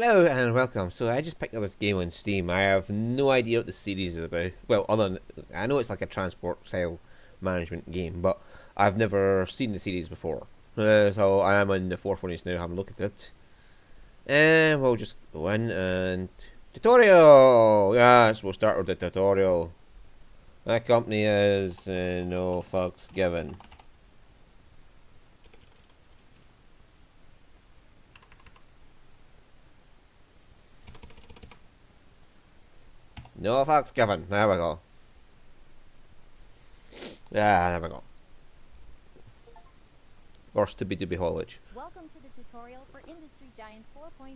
Hello and welcome. So I just picked up this game on Steam. I have no idea what the series is about. Well, other than I know it's like a transport style management game, but I've never seen the series before. So I am on the fourth one just now, having a look at it, and we'll just go in and tutorial. Yes, we'll start with the tutorial. That company is no fucks given. No fucks given. There we go. There we go. Or Stupid haulage. Welcome to the tutorial for Industry Giant 4.0.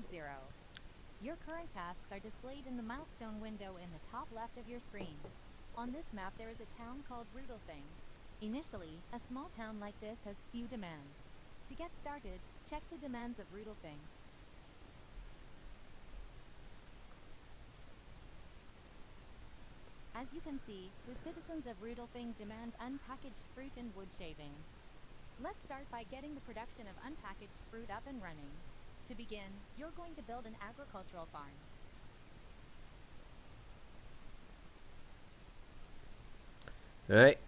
Your current tasks are displayed in the milestone window in the top left of your screen. On this map there is a town called Rudolfing. Initially, a small town like this has few demands. To get started, check the demands of Rudolfing. As you can see, the citizens of Rudolfing demand unpackaged fruit and wood shavings. Let's start by getting the production of unpackaged fruit up and running. To begin, you're going to build an agricultural farm. Right.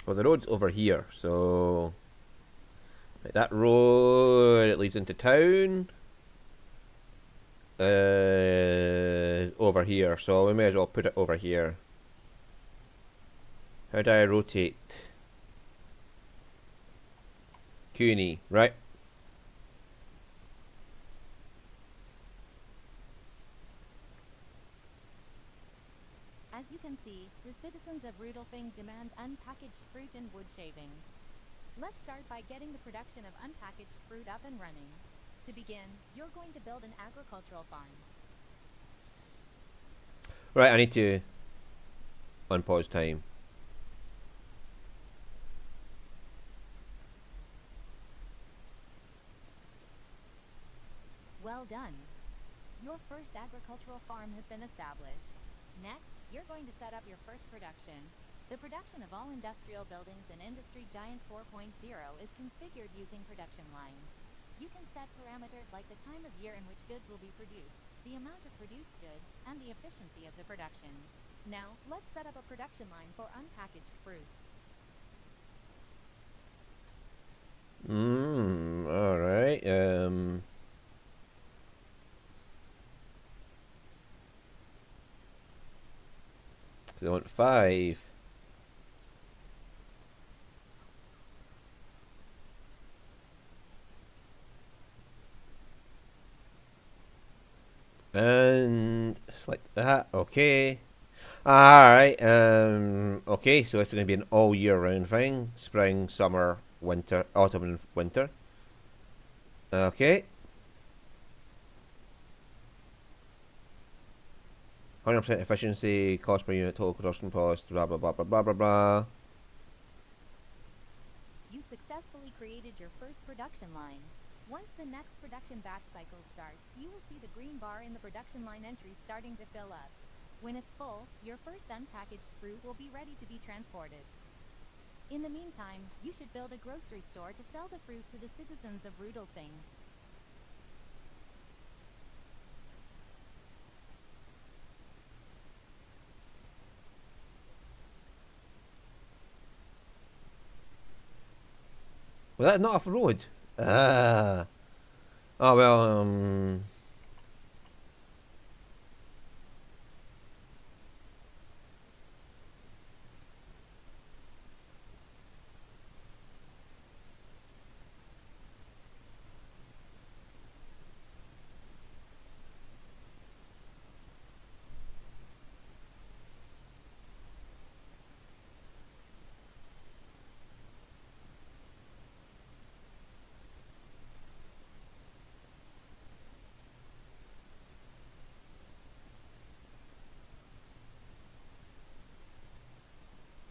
Well, the road's over here, so right, that road it leads into town. Over here, so we may as well put it over here. How do I rotate? CUNY, right? As you can see, the citizens of Rudolfing demand unpackaged fruit and wood shavings. Let's start by getting the production of unpackaged fruit up and running. To begin, you're going to build an agricultural farm. Right, I need to unpause time. Well done. Your first agricultural farm has been established. Next, you're going to set up your first production. The production of all industrial buildings in Industry Giant 4.0 is configured using production lines. You can set parameters like the time of year in which goods will be produced, the amount of produced goods, and the efficiency of the production. Now, let's set up a production line for unpackaged fruit. Alright, so I want 5. And select that, okay. Alright, okay, so it's going to be an all year round thing. Spring, summer, winter, autumn and winter. Okay. 100% efficiency, cost per unit, total production cost, blah blah blah blah blah blah blah. You successfully created your first production line. Once the next production batch cycle starts, you will see the green bar in the production line entry starting to fill up. When it's full, your first unpackaged fruit will be ready to be transported. In the meantime, you should build a grocery store to sell the fruit to the citizens of Rudolfing. Was that not off the road? Ah. Oh well,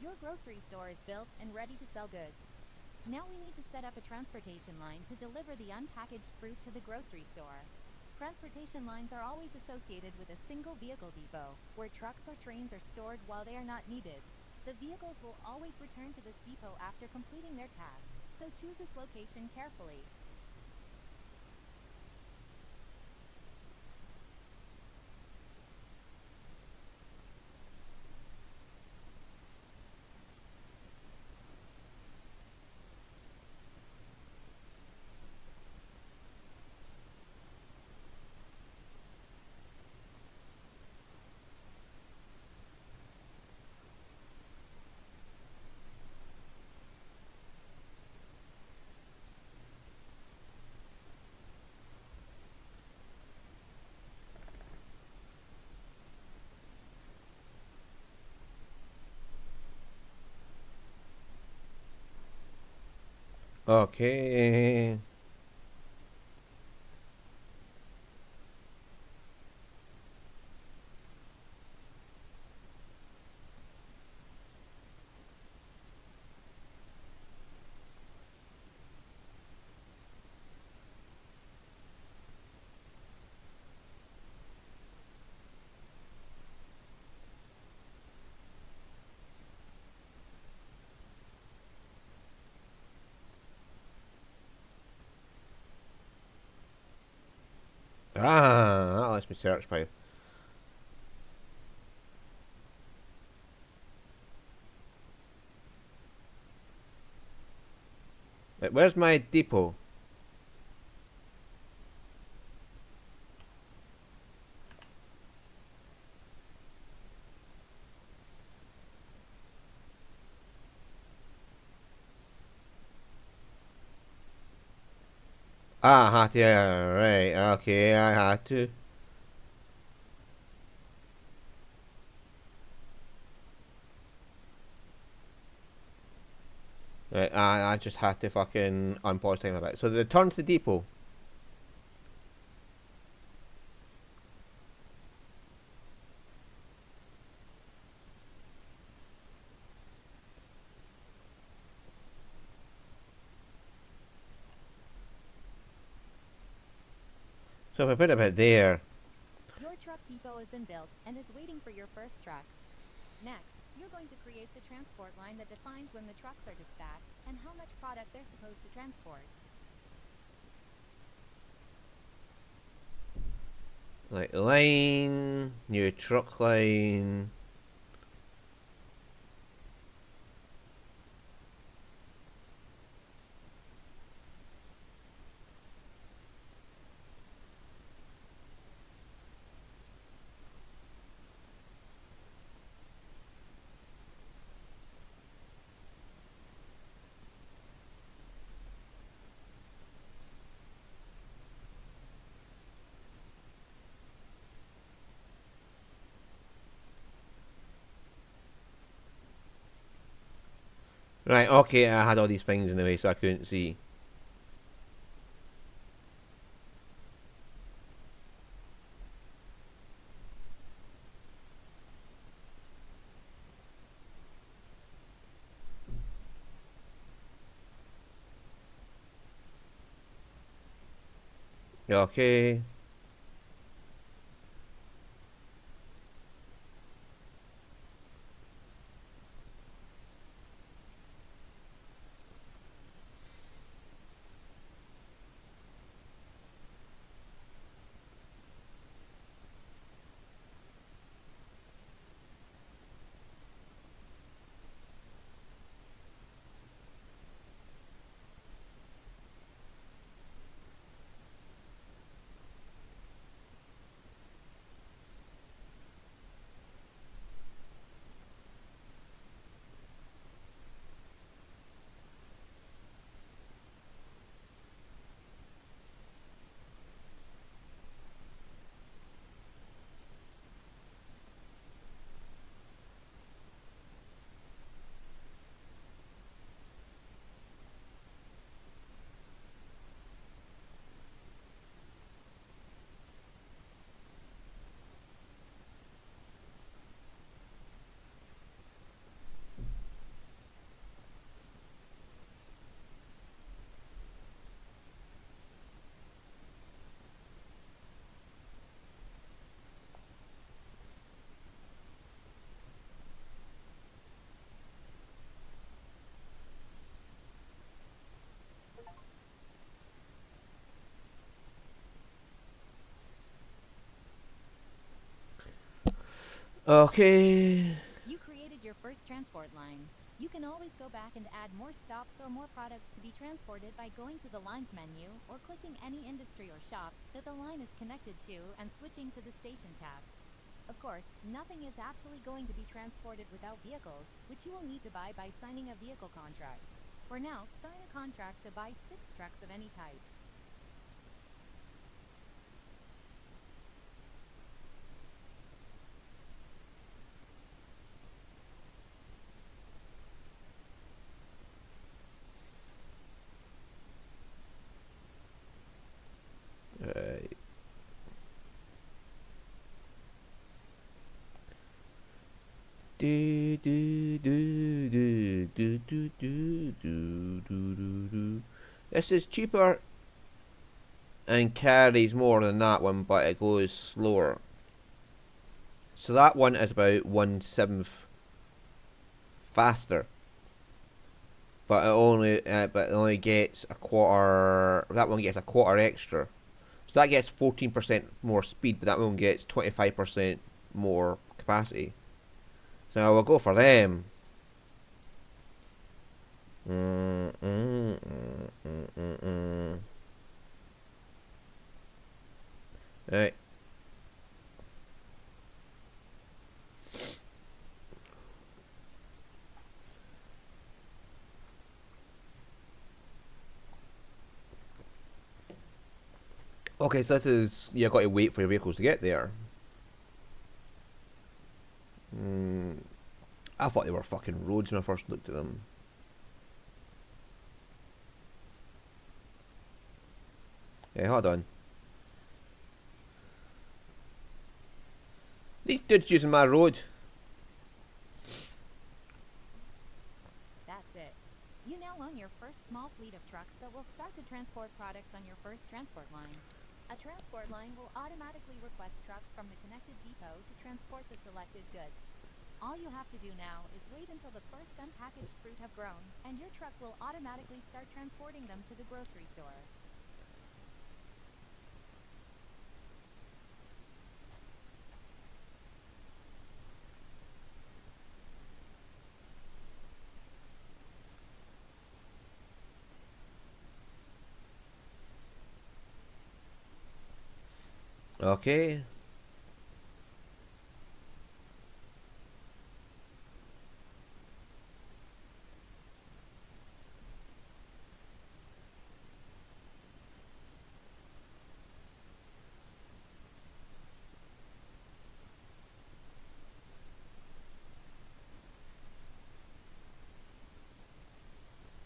Your grocery store is built and ready to sell goods. Now we need to set up a transportation line to deliver the unpackaged fruit to the grocery store. Transportation lines are always associated with a single vehicle depot, where trucks or trains are stored while they are not needed. The vehicles will always return to this depot after completing their task, so choose its location carefully. Okay. Ah, that lets me search by. Right, where's my depot? Ah, I had to. Yeah, right. Okay, I had to. Right, I just had to fucking unpause time a bit. So the turn to the depot. So if I put it about there. Your truck depot has been built and is waiting for your first trucks. Next, you're going to create the transport line that defines when the trucks are dispatched and how much product they're supposed to transport. Like line, new truck line. Right, okay, I had all these things in the way so I couldn't see. Okay. Okay. You created your first transport line. You can always go back and add more stops or more products to be transported by going to the Lines menu or clicking any industry or shop that the line is connected to and switching to the Station tab. Of course, nothing is actually going to be transported without vehicles, which you will need to buy by signing a vehicle contract. For now, sign a contract to buy 6 trucks of any type. Right. Do do do do do do do do do do. This is cheaper and carries more than that one, but it goes slower. So that one is about 1/7 faster, but it only gets a quarter. That one gets a quarter extra. So that gets 14% more speed, but that one gets 25% more capacity. So we'll go for them. Mm, mm, mm, mm, mm, mm. Right. Okay, so this is you got to wait for your vehicles to get there. Mm, I thought they were fucking roads when I first looked at them. Hey, hold on. These dudes using my road. That's it. You now own your first small fleet of trucks that will start to transport products on your first transport line. A transport line will automatically request trucks from the connected depot to transport the selected goods. All you have to do now is wait until the first unpackaged fruit have grown, and your truck will automatically start transporting them to the grocery store. Okay.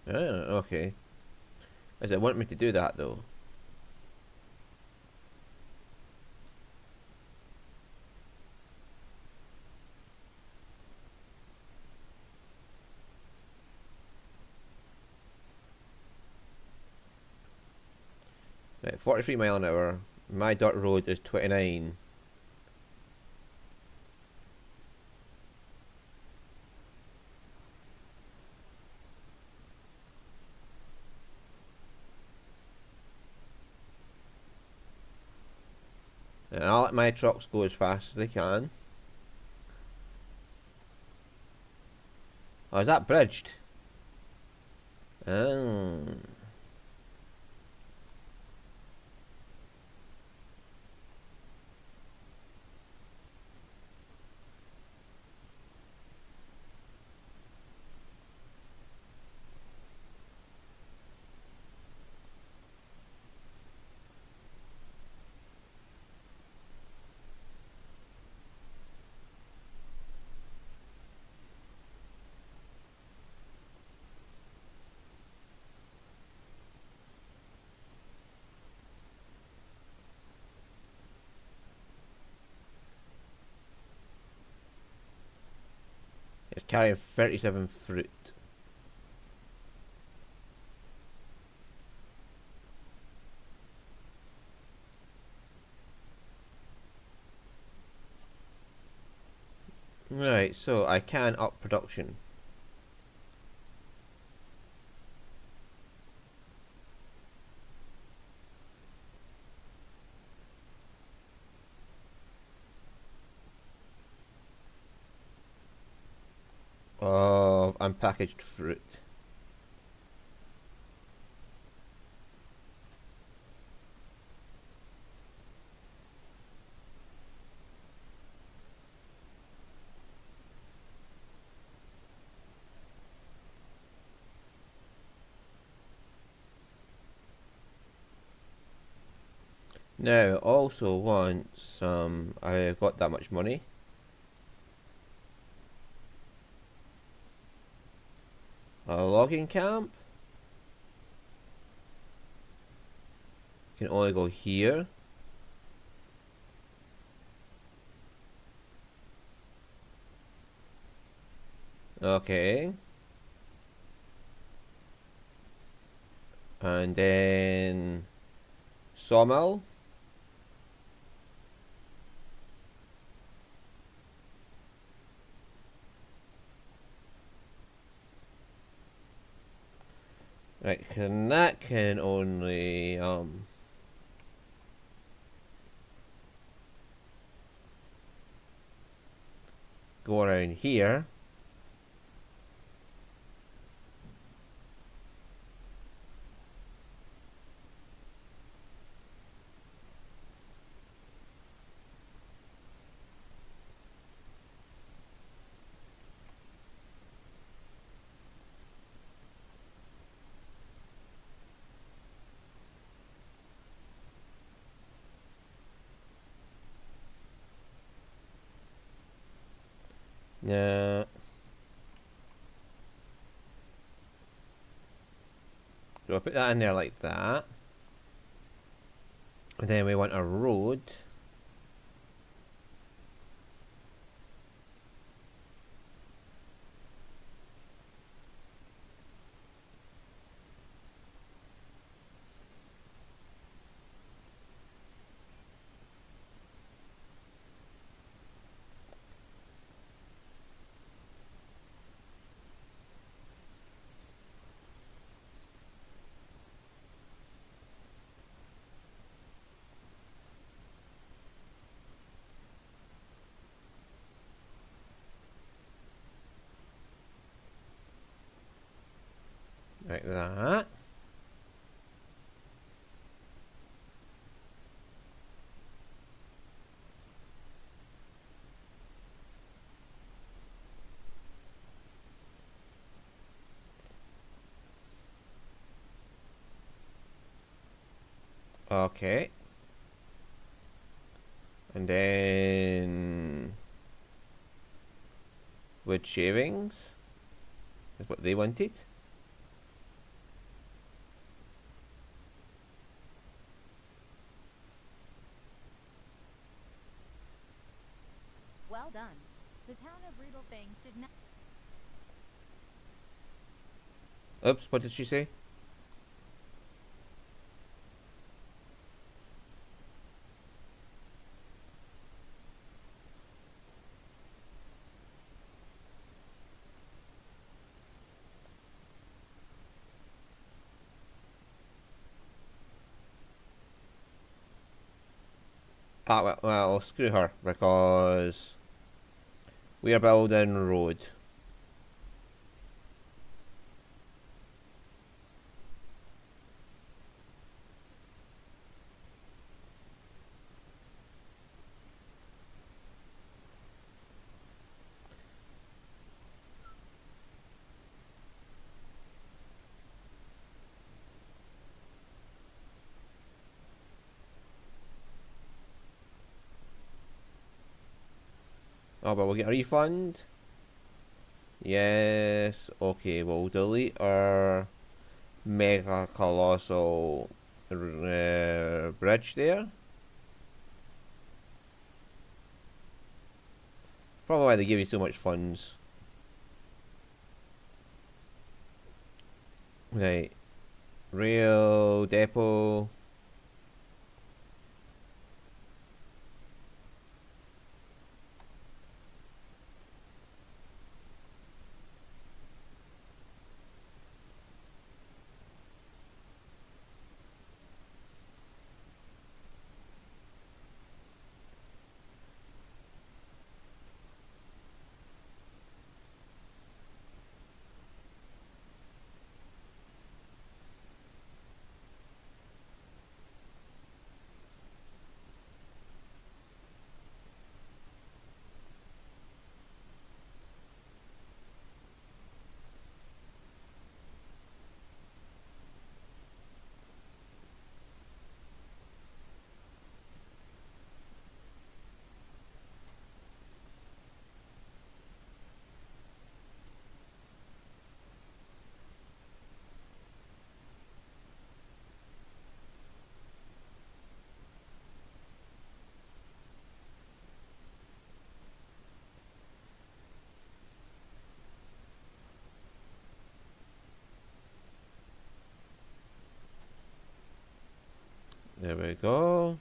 Okay. Does it want me to do that though? Right, 43 mile an hour. My dirt road is 29. And I'll let my trucks go as fast as they can. Oh, is that bridged? Oh. It's carrying 37 fruit. Right, so I can up production. of unpackaged fruit. Now, also want some. I got that much money. A logging camp. Can only go here. Okay. And then sawmill. Right, and that can only go around here. Yeah. So I'll put that in there like that. And then we want a road. Like that. Okay. And then wood shavings is what they wanted. Well done. The town of Rudolfang should not. Oops, what did she say? Ah, well, screw her, because we are building road. Oh, but we'll get a refund. Yes. Okay, we'll delete our mega colossal bridge there. Probably why they give you so much funds. Right. Rail depot. go.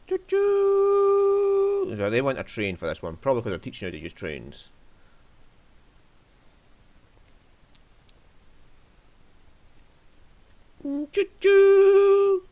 Choo-choo! So they want a train for this one, probably because they're teaching you how to use trains. Choo-choo!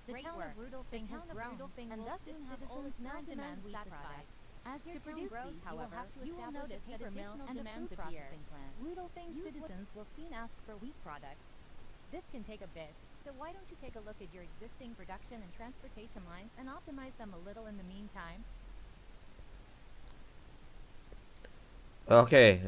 The town of Rudolphing has grown, and thus its citizens now demand wheat products. As your town grows, however, you will notice that additional demands appear. Rudolphing citizens will soon ask for wheat products. This can take a bit, so why don't you take a look at your existing production and transportation lines and optimize them a little in the meantime? Okay,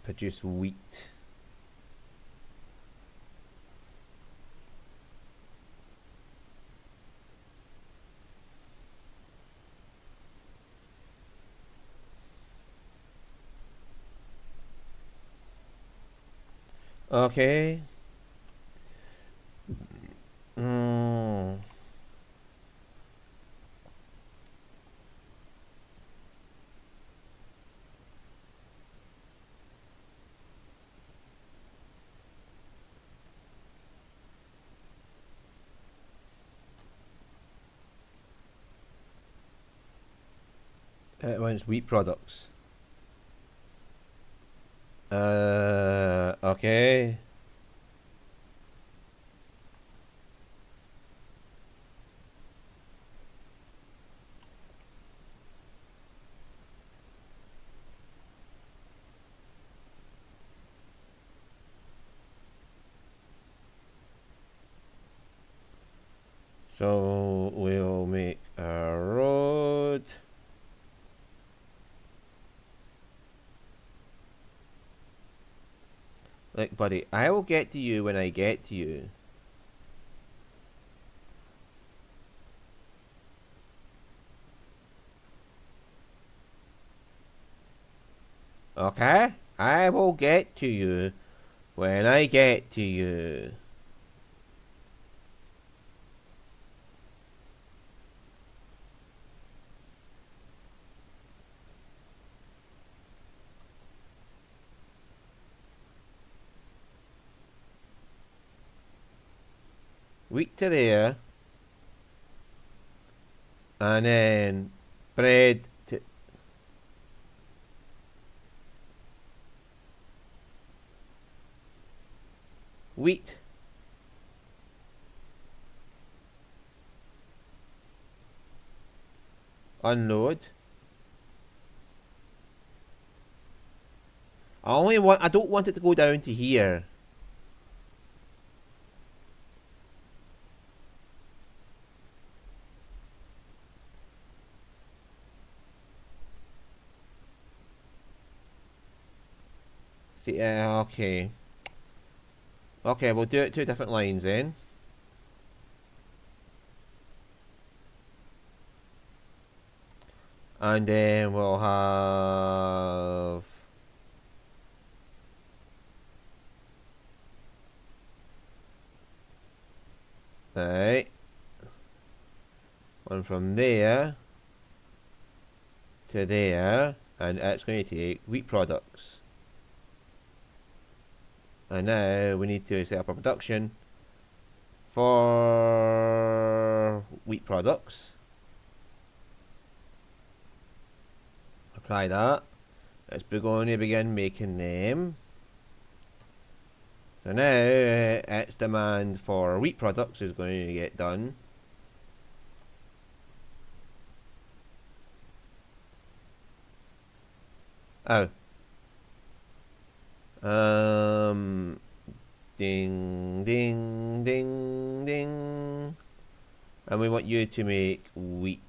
produce wheat. Okay. It wants wheat products. Okay. So we'll make a road. Like, buddy, I will get to you when I get to you. Okay? I will get to you when I get to you. Wheat to there. And then bread to... Wheat. Unload. I don't want it to go down to here. See, okay. Okay, we'll do it 2 different lines then. And then we'll have... Right. One from there to there, and it's going to take wheat products. And now we need to set up a production for wheat products. Apply that. It's going to begin making them. So now its demand for wheat products is going to get done. Oh. Ding, ding, ding, ding. And we want you to make wheat.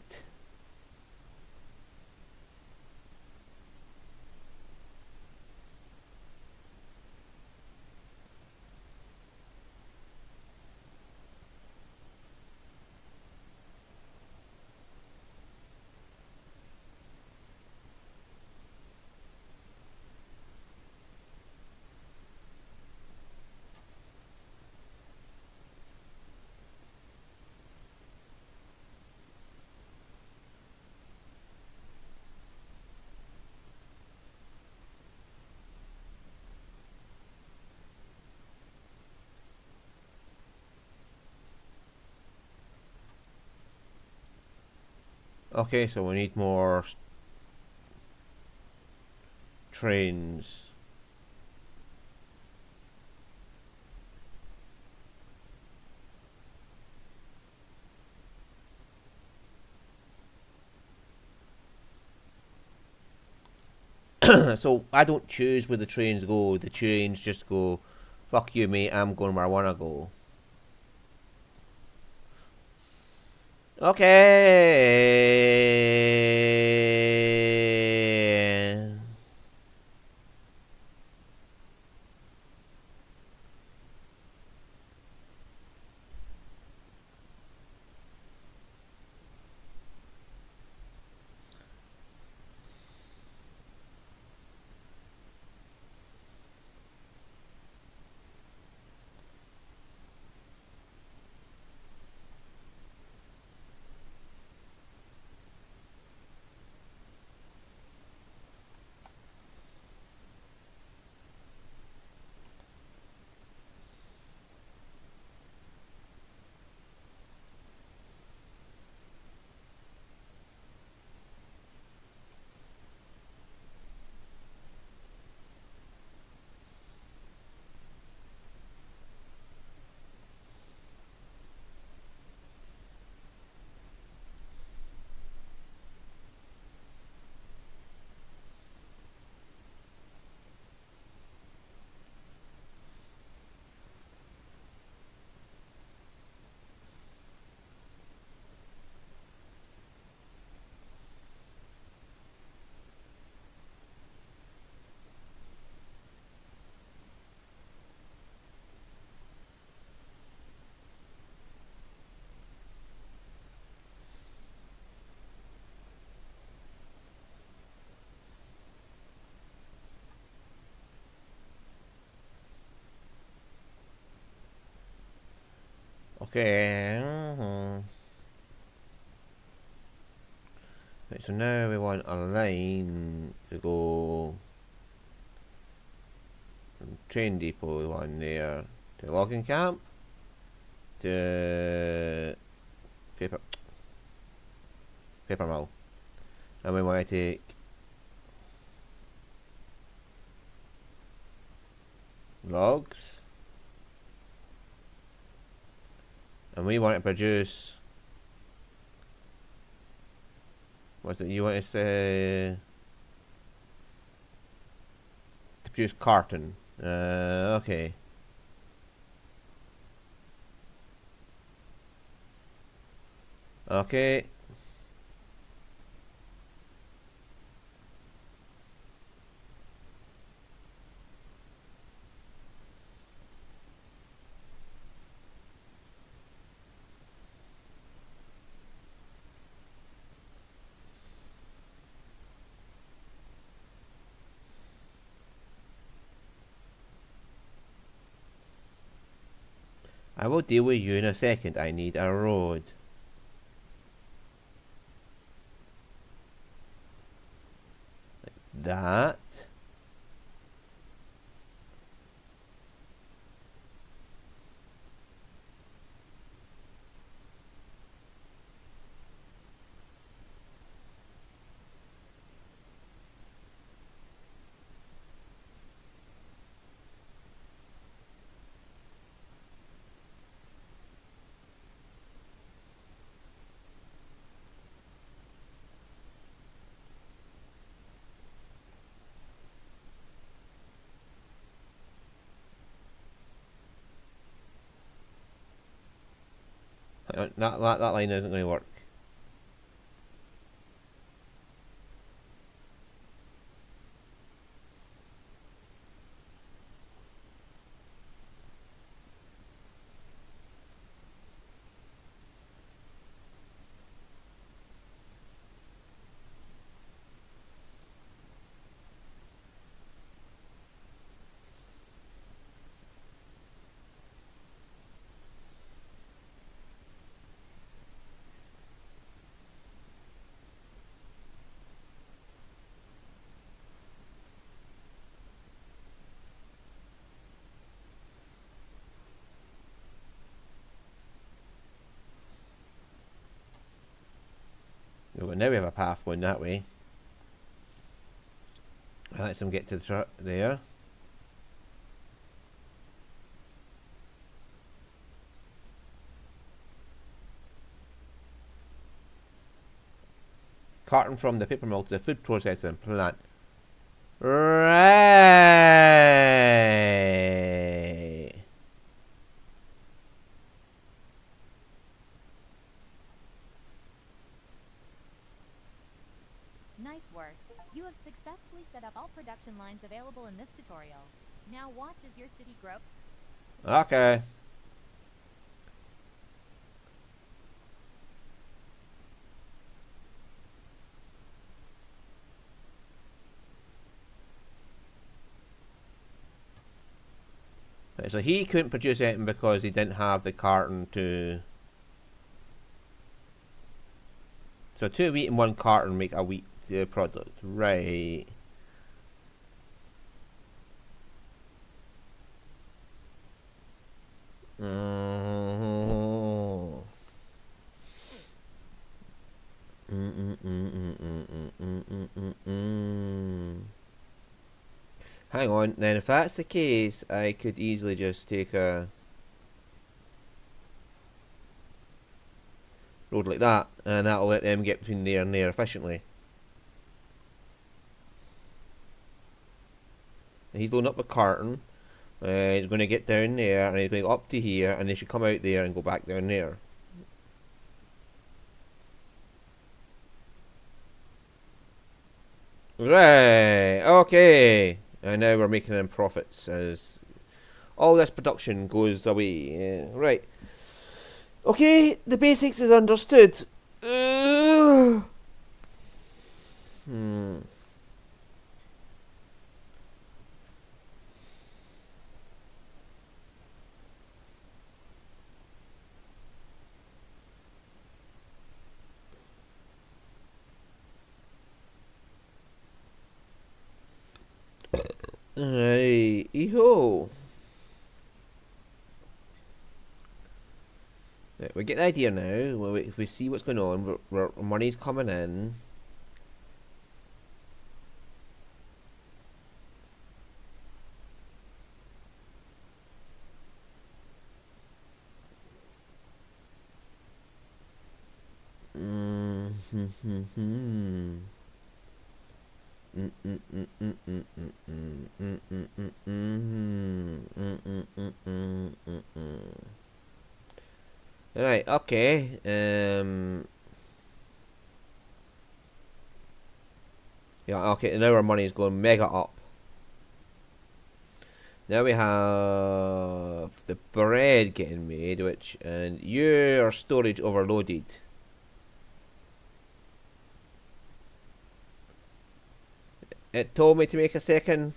Okay, so we need more trains. So I don't choose where the trains go. The trains just go, fuck you, mate, I'm going where I want to go. Okay. Okay. Right, so now we want a line to go from train depot one there to logging camp to paper mill. And we want to take logs, and we want to produce What's it you want to say? To produce carton. Okay. Okay. I will deal with you in a second. I need a road. That. That line isn't going to work. Well, now we have a path going that way. I let them get to the truck there. Carton from the paper mill to the food processing plant. Right. Nice work. You have successfully set up all production lines available in this tutorial. Now watch as your city grows. Okay. Right, so he couldn't produce anything because he didn't have the carton to. So 2 wheat and 1 carton make a wheat product, right? Hang on, then if that's the case, I could easily just take a road like that, and that'll let them get between there and there efficiently. And he's loading up a carton. He's going to get down there, and he's going up to here, and they should come out there and go back down there. Right, okay. And now we're making them profits as all this production goes away. Right. Okay, the basics is understood. Right, eho. Right, we get the idea now. We see what's going on. Money's coming in. Right, okay. Yeah, okay, now our money is going mega up. Now we have the bread getting made, and your storage overloaded. It told me to make a second.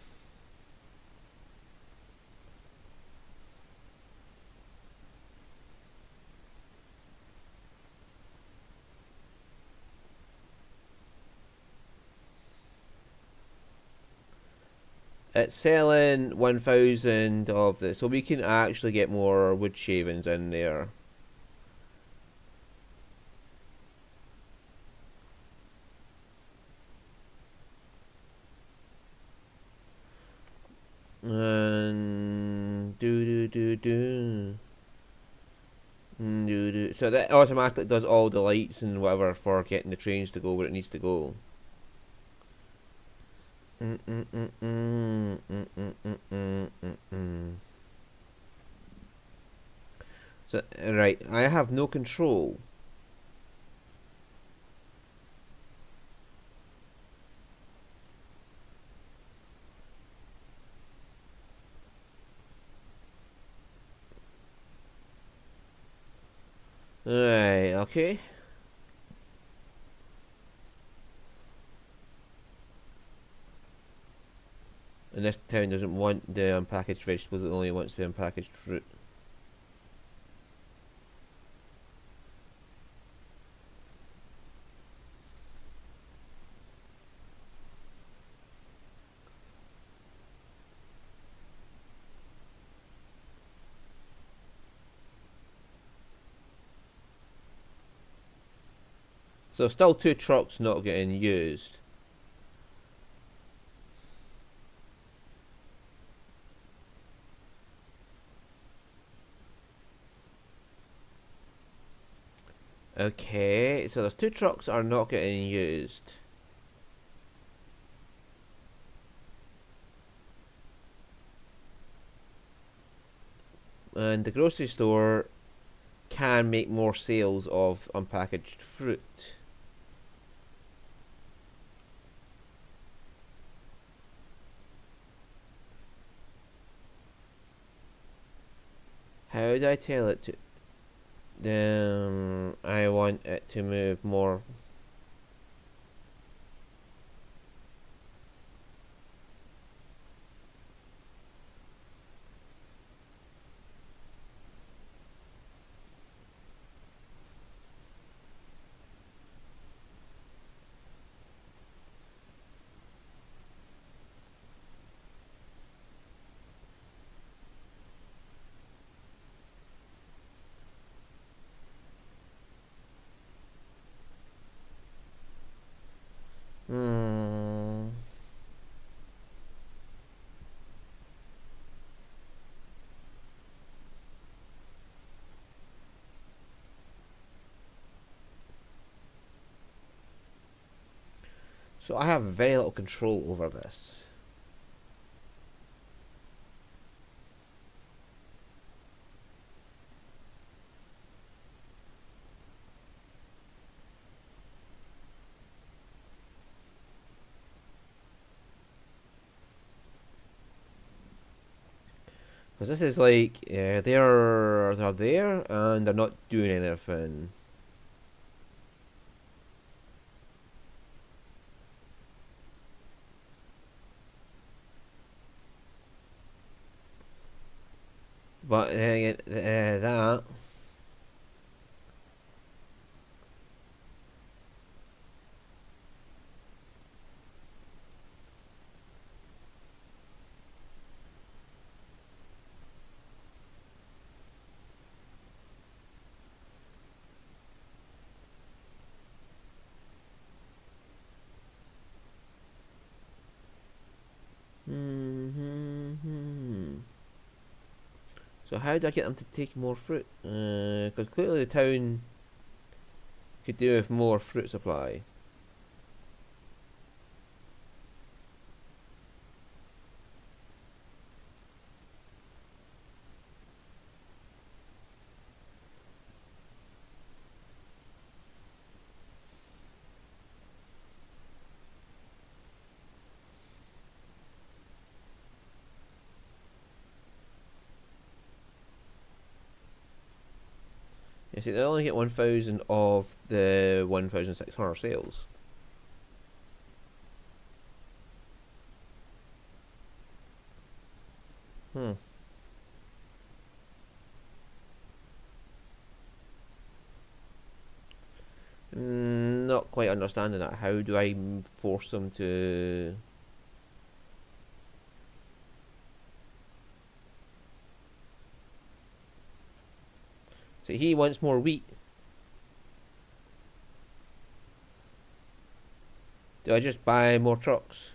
It's selling 1,000 of this, so we can actually get more wood shavings in there. And do. So that automatically does all the lights and whatever for getting the trains to go where it needs to go. So right, I have no control. Right, okay. And this town doesn't want the unpackaged vegetables, it only wants the unpackaged fruit. So still 2 trucks not getting used. Okay, so there's 2 trucks are not getting used. And the grocery store can make more sales of unpackaged fruit. How do I tell it to them? I want it to move more. Hmm. So I have very little control over this. Because this is like, they're there and they're not doing anything. But that. So how do I get them to take more fruit? Because clearly the town Could do with more fruit supply. You see, they only get 1,000 of the 1,600 sales. Hmm. Not quite understanding that. How do I force them to? So he wants more wheat. Do I just buy more trucks?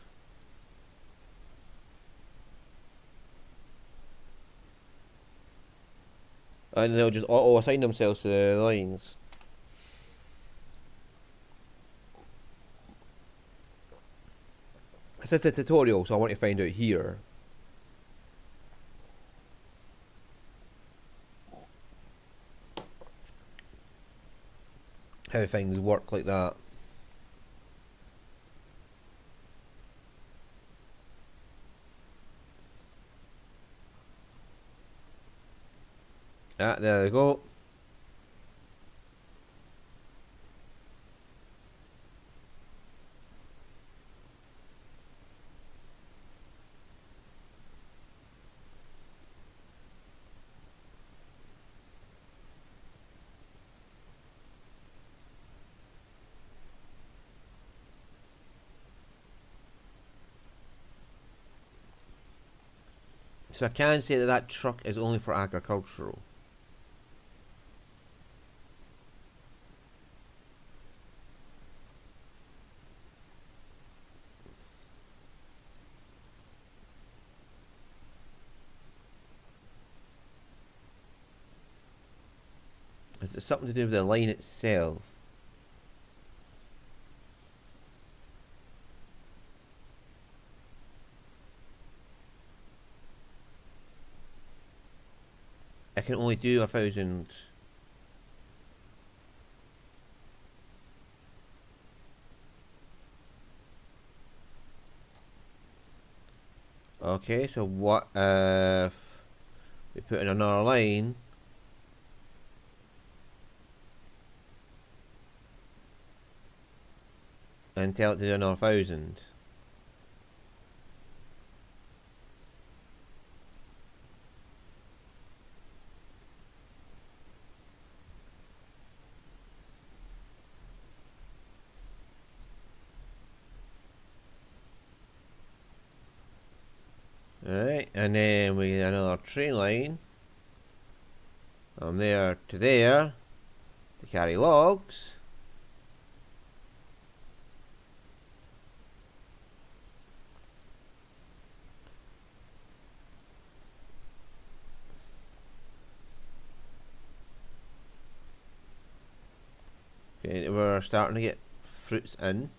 And they'll just auto assign themselves to the lines. This is a tutorial, so I want to find out here how things work like that. Ah, there we go. So I can say that that truck is only for agricultural. Is it something to do with the line itself? I can only do 1,000. Okay, so what if we put in another line? And tell it to do another 1,000. Alright, and then we get another train line from there to there to carry logs. Okay, we're starting to get fruits in.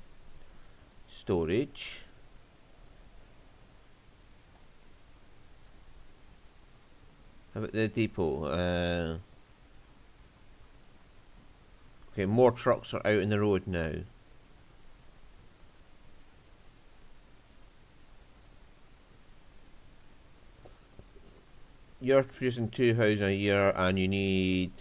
Storage. How about the depot? Okay, more trucks are out in the road now. You're producing 2,000 a year and you need...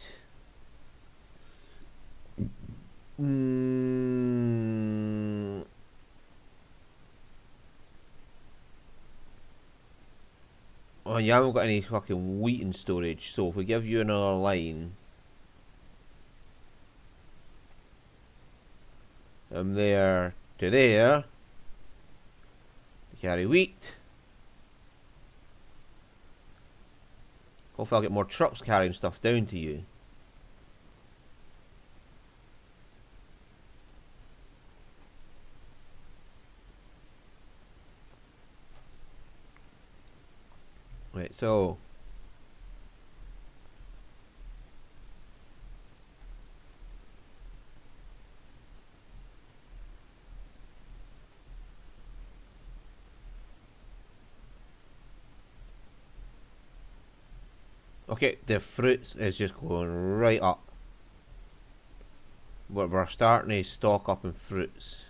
Oh, you haven't got any fucking wheat in storage, so if we give you another line from there to there to carry wheat, hopefully I'll get more trucks carrying stuff down to you. Right, so Okay, the fruits is just going right up. We're starting to stock up in fruits.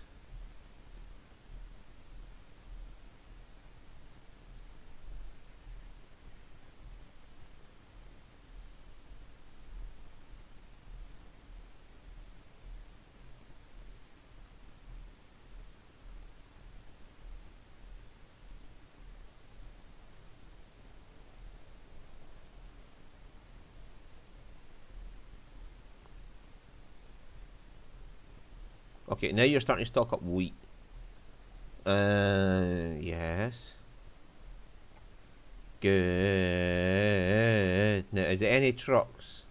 Okay, now you're starting to stock up wheat. Yes. Good. Now, is there any trucks?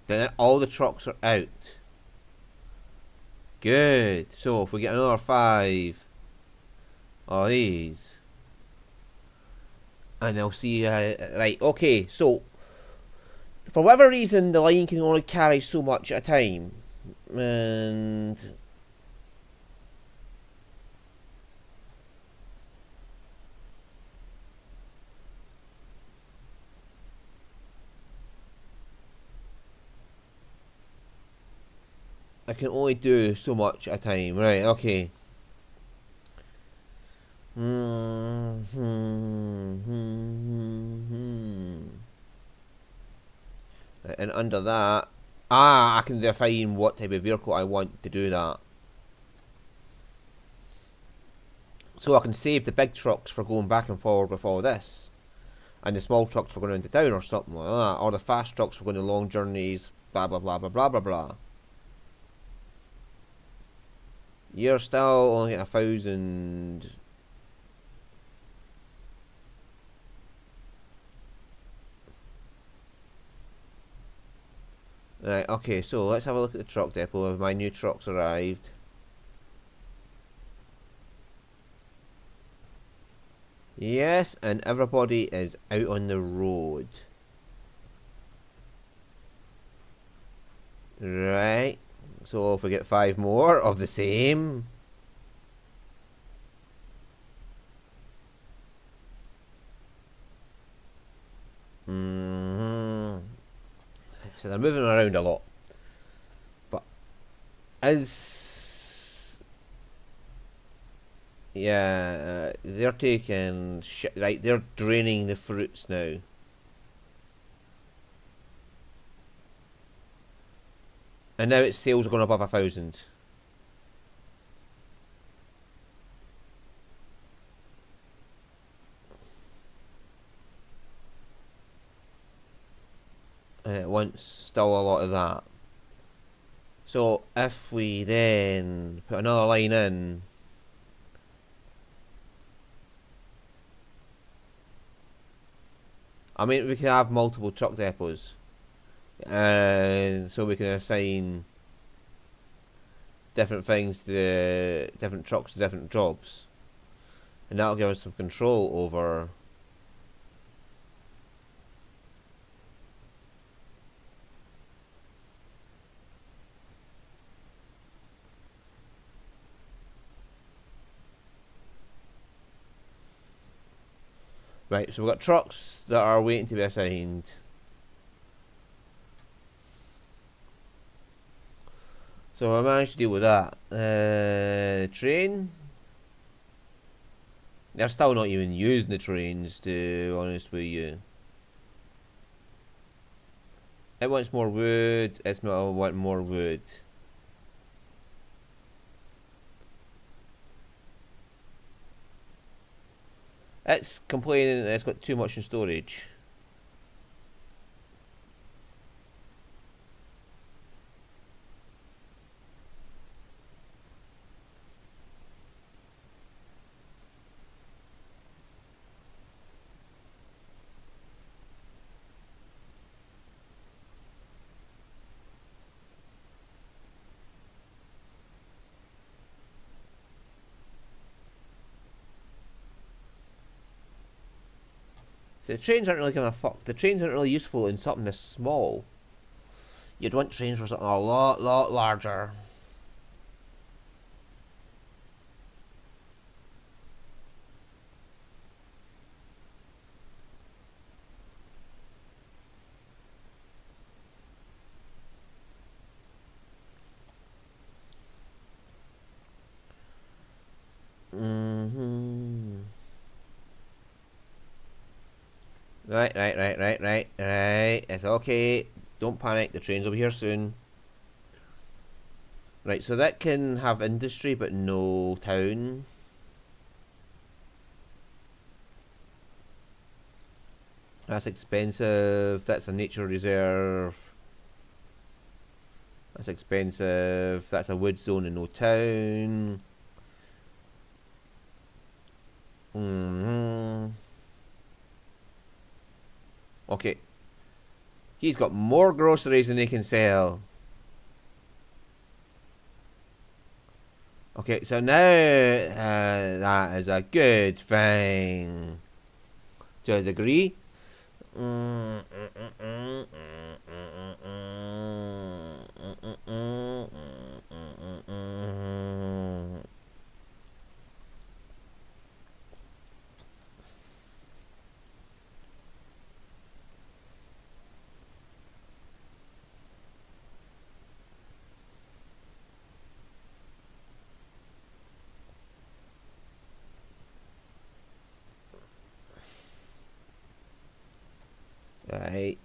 Then all the trucks are out. Good. So if we get another 5 of these, and they'll see. Right. Okay. So for whatever reason, the line can only carry so much at a time, and I can only do so much at a time. Right. Okay. And under that, I can define what type of vehicle I want to do that. So I can save the big trucks for going back and forward with all this, and the small trucks for going into town or something like that, or the fast trucks for going on long journeys, blah blah blah blah blah blah blah. You're still only getting 1,000. Right, okay, so let's have a look at the truck depot. Have my new trucks arrived? Yes, and everybody is out on the road. Right, so if we get 5 more of the same. So they're moving around a lot. But as yeah, they're taking shit. Right, they're draining the fruits now. And now its sales are going above 1,000. And it wants still a lot of that. So if we then put another line in, I mean we can have multiple truck depots, and so we can assign different things to the different trucks to different jobs, and that'll give us some control over. Right, so we've got trucks that are waiting to be assigned. So I managed to deal with that. Train. They're still not even using the trains, to be honest with you. It wants more wood. It's not want more wood. It's complaining that it's got too much in storage. So the trains aren't really giving a fuck. The trains aren't really useful in something this small. You'd want trains for something a lot larger. Right. It's okay. Don't panic. The trains will be here soon. Right, so that can have industry but no town. That's expensive. That's a nature reserve. That's expensive. That's a wood zone and no town. Okay. He's got more groceries than he can sell. Okay, so now that is a good thing. To a degree. Right.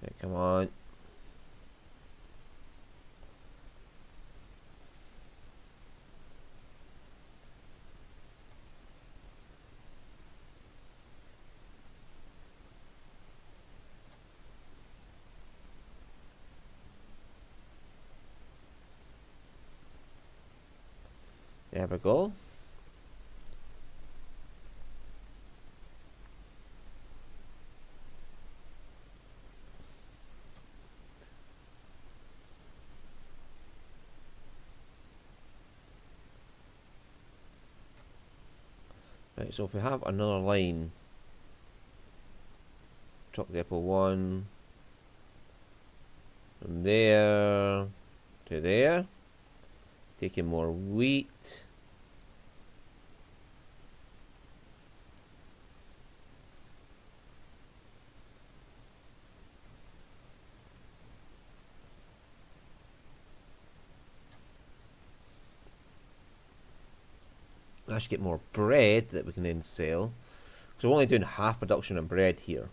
Okay, come on. There we go. Right, so if we have another line, truck depot 1 from there to there, taking more wheat. I should get more bread that we can then sell. So we're only doing half production of bread here.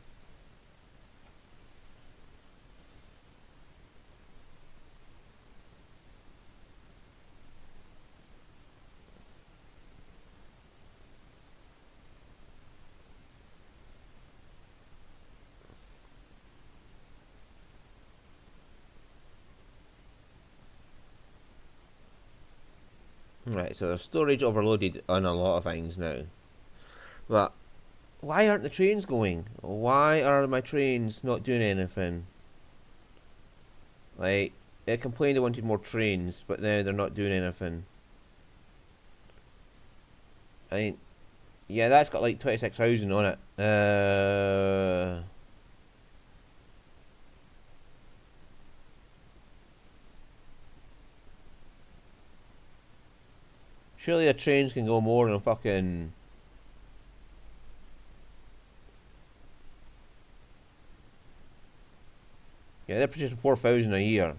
Right, so there's storage overloaded on a lot of things now. But why aren't the trains going? Why are my trains not doing anything? Like, they complained they wanted more trains, but now they're not doing anything. I mean, yeah, that's got like 26,000 on it. Surely the trains can go more than fucking. Yeah, they're producing 4,000 a year.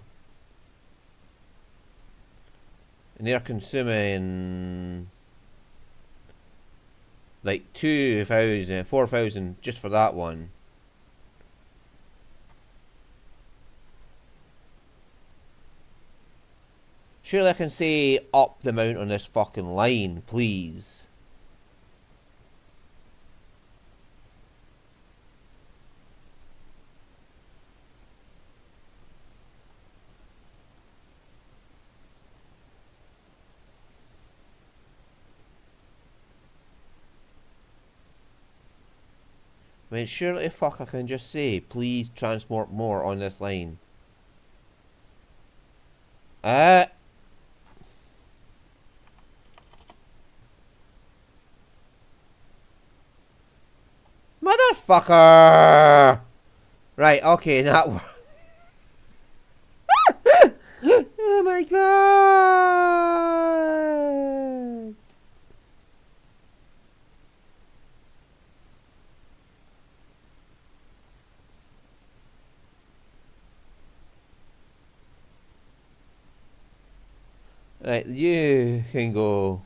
And they're consuming like 2,000, 4,000 just for that one. Surely I can say up the amount on this fucking line, please. I mean, surely fuck I can just say, please transport more on this line. Motherfucker! Right, okay, that works. Oh my god! Right, you can go.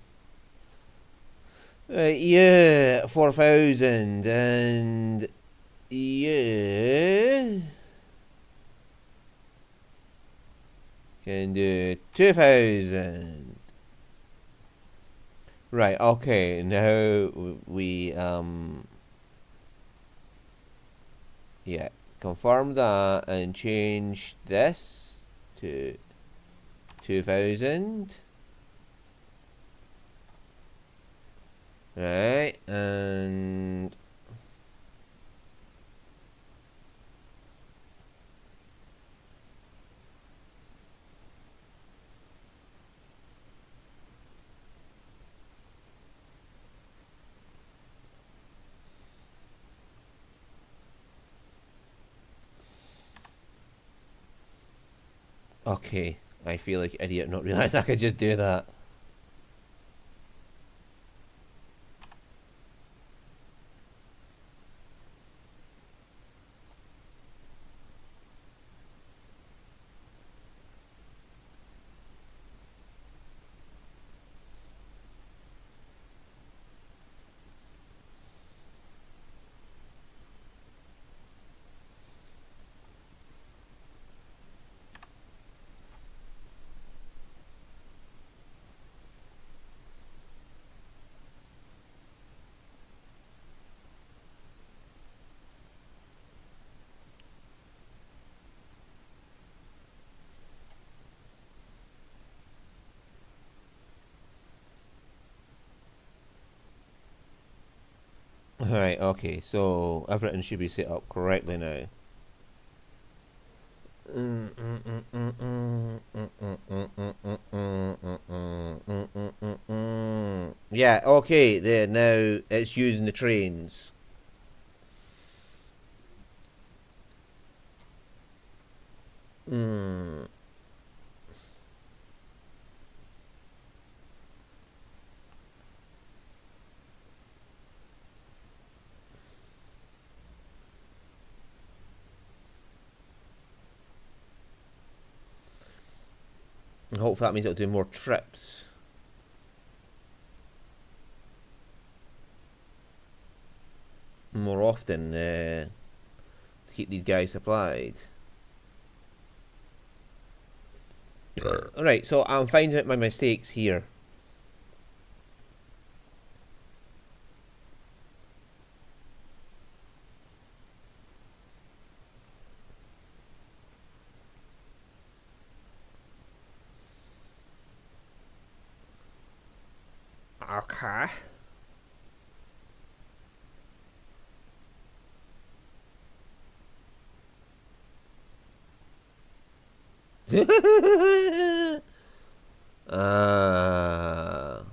Right, you 4,000 and you can do 2,000. Right, okay, now we yeah, confirm that and change this to 2,000. Right, and okay, I feel like an idiot not realize I could just do that. Alright, okay, so everything should be set up correctly now. Yeah, okay, there, now it's using the trains. And hopefully that means it'll do more trips. More often to keep these guys supplied. Alright, so I'm finding out my mistakes here. Okay. uh,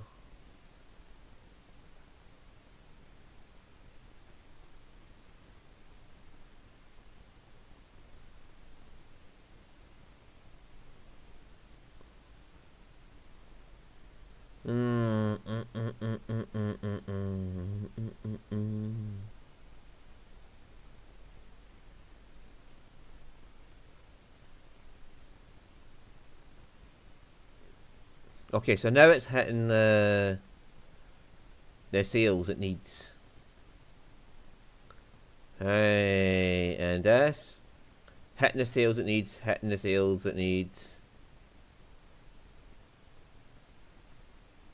Okay, so now it's hitting the sales it needs. Hey, and this hitting the sales it needs, hitting the sales it needs.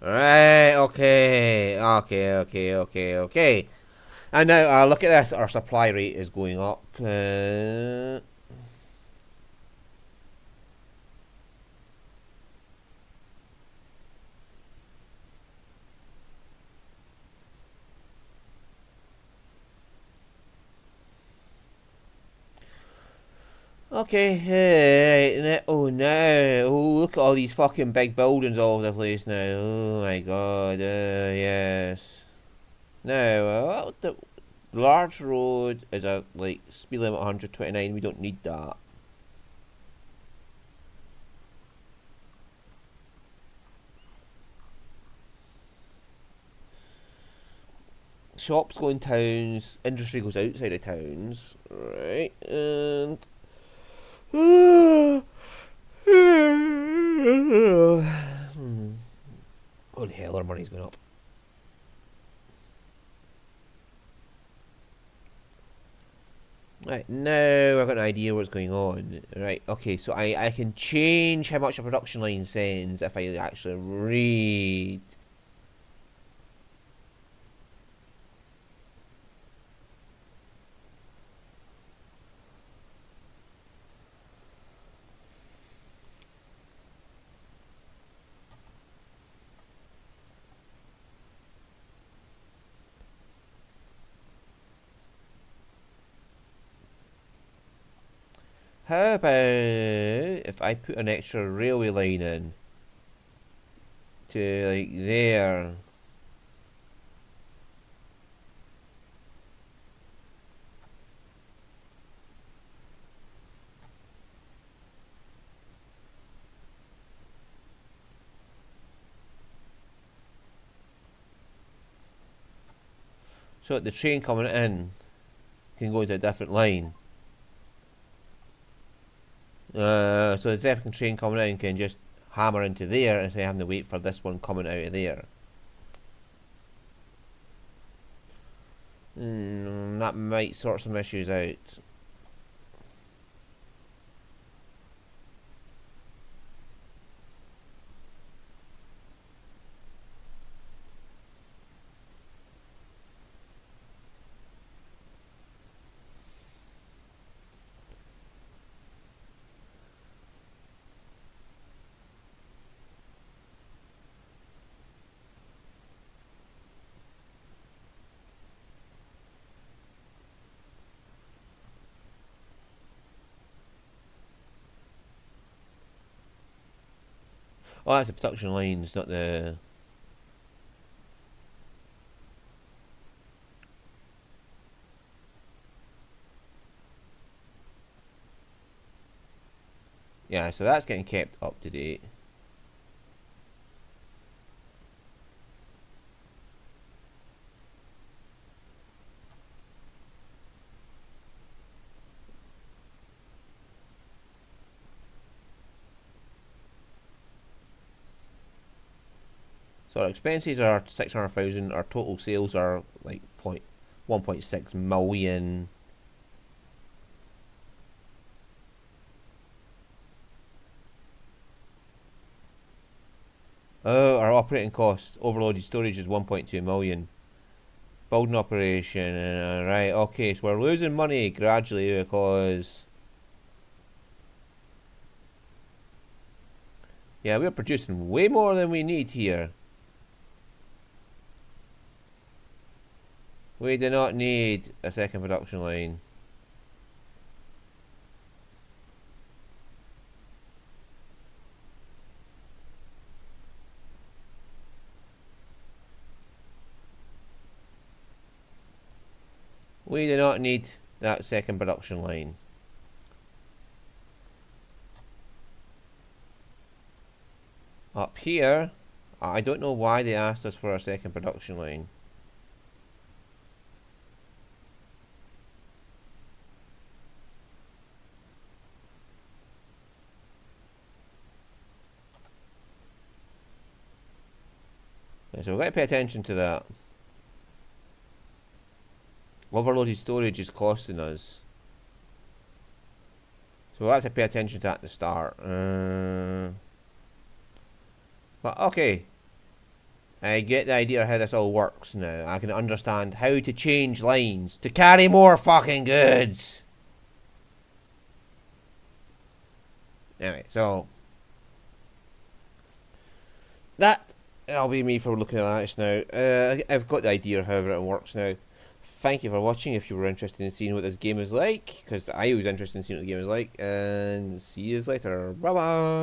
Alright, okay. And now look at this, our supply rate is going up. Okay, oh no, oh look at all these fucking big buildings all over the place now. Oh my god, yes. Now, the large road is a like speed limit 129. We don't need that. Shops go in towns, industry goes outside of towns, right? And our money's going up. Right, now I've got an idea what's going on. Right, okay, so I can change how much a production line sends if I actually read. How about if I put an extra railway line in to like there? So that the train coming in can go to a different line. So the second train coming in can just hammer into there instead of having to wait for this one coming out of there. That might sort some issues out. Oh, that's the production lines, not the... Yeah, so that's getting kept up to date. So our expenses are 600,000. Our total sales are like 1.6 million. Oh, our operating cost, overloaded storage is 1.2 million. Building operation, right, okay, so we're losing money gradually because... Yeah, we're producing way more than we need here. We do not need a second production line. We do not need that second production line. Up here, I don't know why they asked us for a second production line. So we've got to pay attention to that. Overloaded storage is costing us. So we'll have to pay attention to that at the start. But okay. I get the idea of how this all works now. I can understand how to change lines to carry more fucking goods. Anyway, so that'll be me for looking at this now. I've got the idea of how everything works now. Thank you for watching. If you were interested in seeing what this game is like, because I was interested in seeing what the game is like, and see you later. Bye bye.